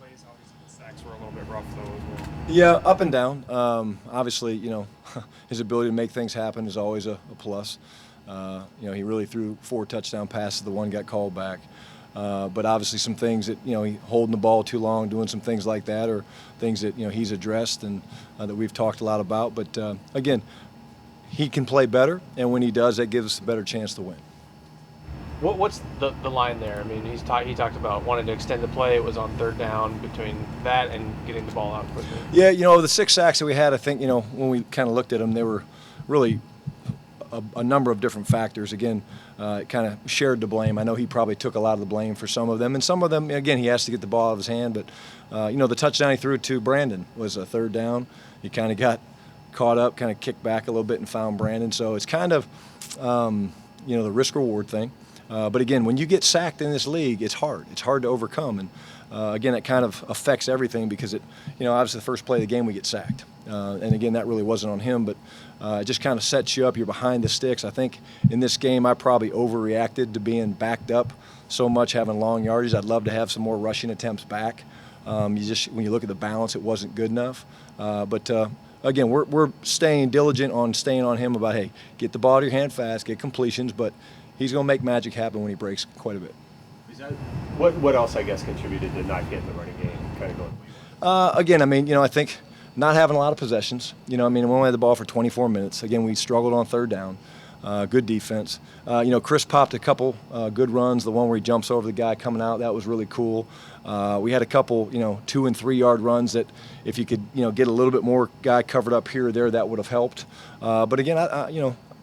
plays. Obviously, the sacks were a little bit rough though as well. Yeah, up and down. Obviously, his ability to make things happen is always a plus. He really threw 4 touchdown passes. The one got called back. But obviously some things that, he holding the ball too long, doing some things like that, or things that, he's addressed and that we've talked a lot about. But, again, he can play better, and when he does, that gives us a better chance to win. What's the line there? I mean, he talked about wanting to extend the play. It was on third down between that and getting the ball out quickly. Yeah, the 6 sacks that we had, I think, when we kind of looked at them, they were really a number of different factors. Again, kind of shared the blame. I know he probably took a lot of the blame for some of them. And some of them, again, he has to get the ball out of his hand. But, the touchdown he threw to Brandon was a third down. He kind of got caught up, kind of kicked back a little bit and found Brandon. So it's kind of, the risk-reward thing. But again, when you get sacked in this league, it's hard. It's hard to overcome. And again, it kind of affects everything because obviously the first play of the game we get sacked. And again, that really wasn't on him, but it just kind of sets you up. You're behind the sticks. I think in this game I probably overreacted to being backed up so much, having long yardage. I'd love to have some more rushing attempts back. When you look at the balance, it wasn't good enough. But again, we're staying diligent on staying on him about, hey, get the ball to your hand fast, get completions, but he's going to make magic happen when he breaks quite a bit. What else, I guess, contributed to not getting the running game kind of going? Again, I think not having a lot of possessions. We only had the ball for 24 minutes. Again, we struggled on third down. Good defense. Chris popped a couple good runs. The one where he jumps over the guy coming out, that was really cool. We had a couple, 2 and 3 yard runs that if you could, get a little bit more guy covered up here or there, that would have helped. But again,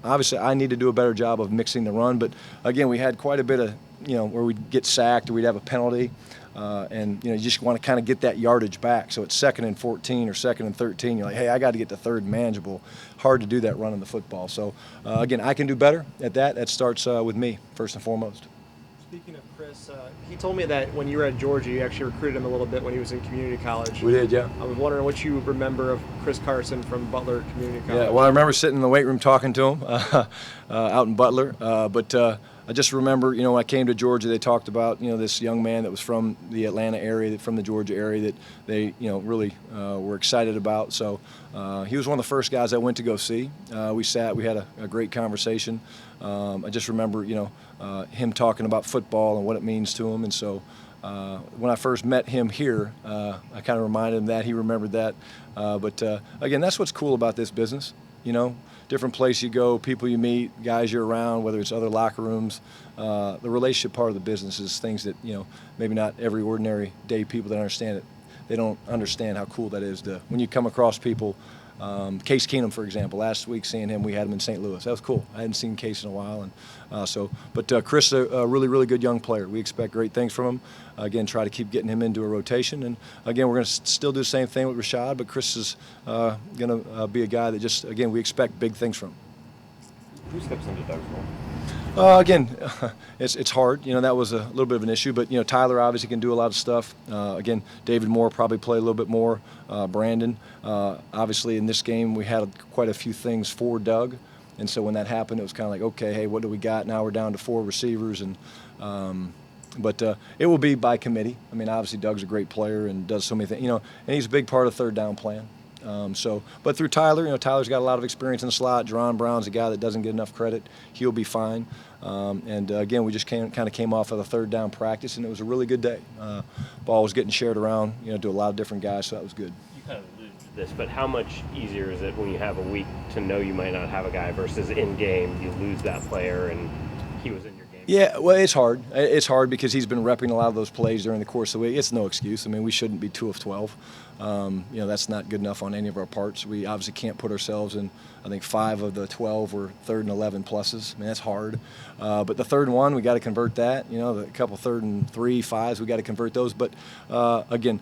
obviously I need to do a better job of mixing the run. But again, we had quite a bit of, where we'd get sacked or we'd have a penalty. And you just want to kind of get that yardage back. So it's 2nd and 14 or 2nd and 13. You're like, hey, I got to get to third and manageable. Hard to do that running the football. So again, I can do better at that. That starts with me first and foremost. Speaking of Chris, he told me that when you were at Georgia, you actually recruited him a little bit when he was in community college. We did, yeah. I was wondering what you remember of Chris Carson from Butler Community College. Yeah, well, I remember sitting in the weight room talking to him out in Butler. But I just remember, when I came to Georgia, they talked about, this young man that was from the Atlanta area, from the Georgia area that they, really were excited about. So he was one of the first guys I went to go see. We had a great conversation. I just remember, him talking about football and what it means to him. And so when I first met him here, I kind of reminded him that. He remembered that. But again, that's what's cool about this business, different place you go, people you meet, guys you're around, whether it's other locker rooms. The relationship part of the business is things that, maybe not every ordinary day people that understand it, they don't understand how cool that is when you come across people. Case Keenum, for example, last week seeing him, we had him in St. Louis. That was cool. I hadn't seen Case in a while. But Chris, a really, really good young player. We expect great things from him. Again, try to keep getting him into a rotation. And again, we're going to still do the same thing with Rashad, but Chris is going to be a guy that just, again, we expect big things from him. Who steps into Doug's role? Again, it's hard. That was a little bit of an issue. But, Tyler obviously can do a lot of stuff. Again, David Moore probably play a little bit more. Brandon. Obviously, in this game, we had quite a few things for Doug. And so when that happened, it was kind of like, okay, hey, what do we got? Now we're down to 4 receivers. But it will be by committee. Obviously, Doug's a great player and does so many things. And he's a big part of the third down plan. But through Tyler, Tyler's got a lot of experience in the slot. Jerron Brown's a guy that doesn't get enough credit. He'll be fine. Again, we just kind of came off of a third down practice, and it was a really good day. Ball was getting shared around, to a lot of different guys, so that was good. You kind of alluded to this, but how much easier is it when you have a week to know you might not have a guy versus in game you lose that player and he was in your game? Yeah, well, it's hard. It's hard because he's been repping a lot of those plays during the course of the week. It's no excuse. We shouldn't be 2 of 12. That's not good enough on any of our parts. We obviously can't put ourselves in, I think 5 of the 12 were 3rd and 11 pluses. That's hard. But the 3rd and 1, we got to convert that. The couple 3rd and 3, 5s, we got to convert those. But again,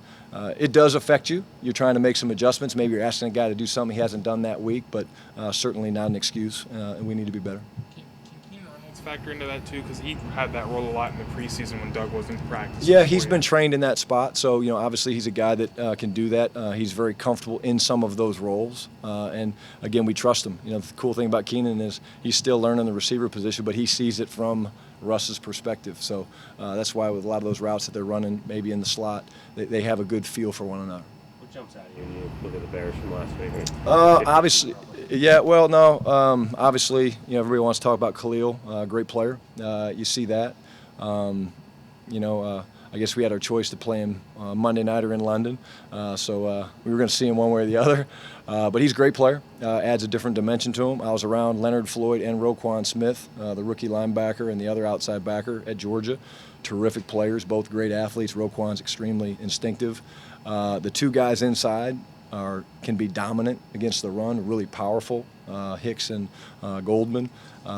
it does affect you. You're trying to make some adjustments. Maybe you're asking a guy to do something he hasn't done that week, but certainly not an excuse, and we need to be better. Can Keenan Arnold's factor into that too? Because he had that role a lot in the preseason when Doug wasn't practicing. Yeah, he's been trained in that spot, so obviously he's a guy that can do that. He's very comfortable in some of those roles, and again, we trust him. The cool thing about Keenan is he's still learning the receiver position, but he sees it from Russ's perspective. So that's why with a lot of those routes that they're running, maybe in the slot, they have a good feel for one another. What jumps out at you when you look at the Bears from last week? Obviously, yeah. Well, no. Obviously, everybody wants to talk about Khalil, great player. You see that. I guess we had our choice to play him Monday night or in London, so we were going to see him one way or the other. But he's a great player. Adds a different dimension to him. I was around Leonard Floyd and Roquan Smith, the rookie linebacker and the other outside backer at Georgia. Terrific players, both great athletes. Roquan's extremely instinctive. The two guys inside can be dominant against the run, really powerful, Hicks and Goldman.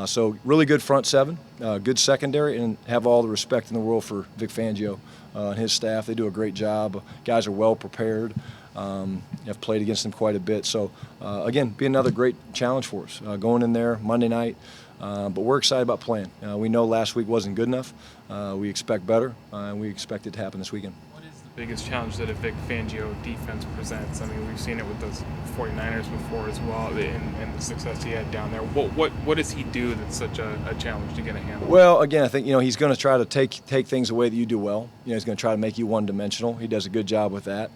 So really good front seven, good secondary, and have all the respect in the world for Vic Fangio and his staff. They do a great job. Guys are well prepared. I've played against them quite a bit. So, again, be another great challenge for us going in there Monday night. But we're excited about playing. We know last week wasn't good enough. We expect better, and we expect it to happen this weekend. What is the biggest challenge that a Vic Fangio defense presents? I mean, we've seen it with those 49ers before as well, and the success he had down there. What does he do that's such a challenge to get a handle? Well, again, I think he's going to try to take things away that you do well. He's going to try to make you one-dimensional. He does a good job with that.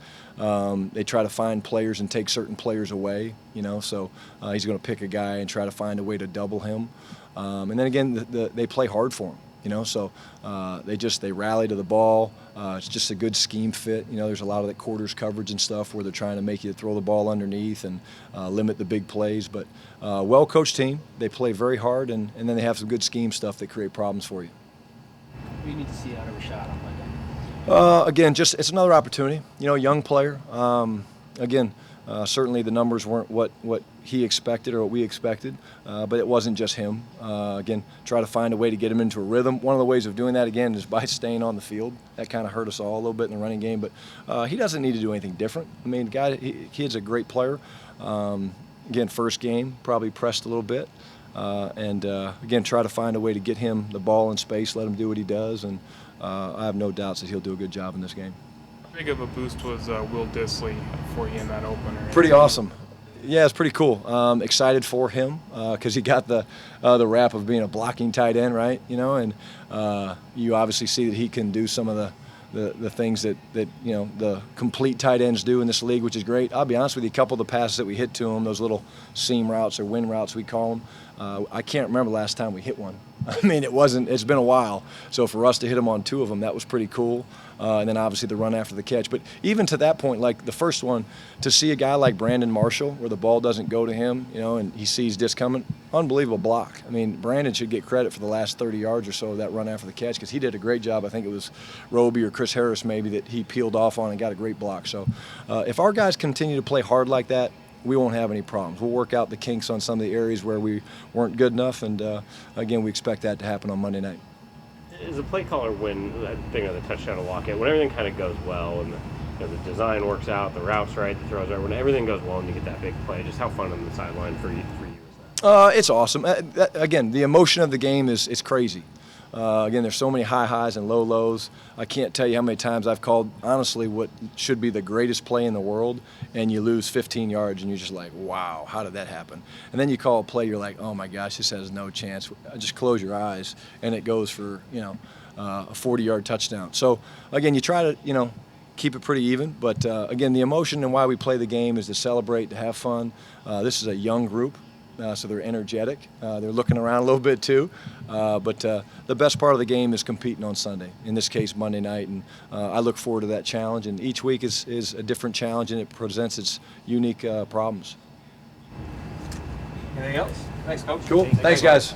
They try to find players and take certain players away. So he's going to pick a guy and try to find a way to double him. And then again, they play hard for him. So they rally to the ball. It's just a good scheme fit. There's a lot of that quarters coverage and stuff where they're trying to make you throw the ball underneath and limit the big plays. But well-coached team. They play very hard, and then they have some good scheme stuff that create problems for you. What do you need to see out of Rashad on Monday? Again, it's another opportunity. Young player. Certainly the numbers weren't what he expected or what we expected, but it wasn't just him. Again, try to find a way to get him into a rhythm. One of the ways of doing that, again, is by staying on the field. That kind of hurt us all a little bit in the running game, but he doesn't need to do anything different. I mean, kid's a great player. Again, first game, probably pressed a little bit. Again, try to find a way to get him the ball in space, let him do what he does, and I have no doubts that he'll do a good job in this game. How big of a boost was Will Dissly for you in that opener? Pretty awesome. Yeah, it's pretty cool. Excited for him because he got the rap of being a blocking tight end, right? And you obviously see that he can do some of the things that the complete tight ends do in this league, which is great. I'll be honest with you, a couple of the passes that we hit to him, those little seam routes or win routes we call them, I can't remember the last time we hit one. I mean, it's been a while. So for us to hit him on two of them, that was pretty cool. And then obviously the run after the catch. But even to that point, like the first one, to see a guy like Brandon Marshall where the ball doesn't go to him, and he sees this coming, unbelievable block. I mean, Brandon should get credit for the last 30 yards or so of that run after the catch because he did a great job. I think it was Roby or Chris Harris maybe that he peeled off on and got a great block. So if our guys continue to play hard like that, we won't have any problems. We'll work out the kinks on some of the areas where we weren't good enough, and again, we expect that to happen on Monday night. As a play caller, when that thing of the touchdown to Lockett, when everything kind of goes well and the design works out, the route's right, the throw's right, when everything goes well and you get that big play, just how fun on the sideline for you is that? It's awesome. Again, the emotion of the game is crazy. Again, there's so many high highs and low lows. I can't tell you how many times I've called, honestly, what should be the greatest play in the world, and you lose 15 yards, and you're just like, wow, how did that happen? And then you call a play, you're like, oh, my gosh, this has no chance. Just close your eyes, and it goes for, a 40-yard touchdown. So, again, you try to, keep it pretty even. But, again, the emotion and why we play the game is to celebrate, to have fun. This is a young group. So they're energetic. They're looking around a little bit too. But the best part of the game is competing on Sunday, in this case Monday night. And I look forward to that challenge. And each week is a different challenge, and it presents its unique problems. Anything else? Thanks, Coach. Cool. Thanks, guys.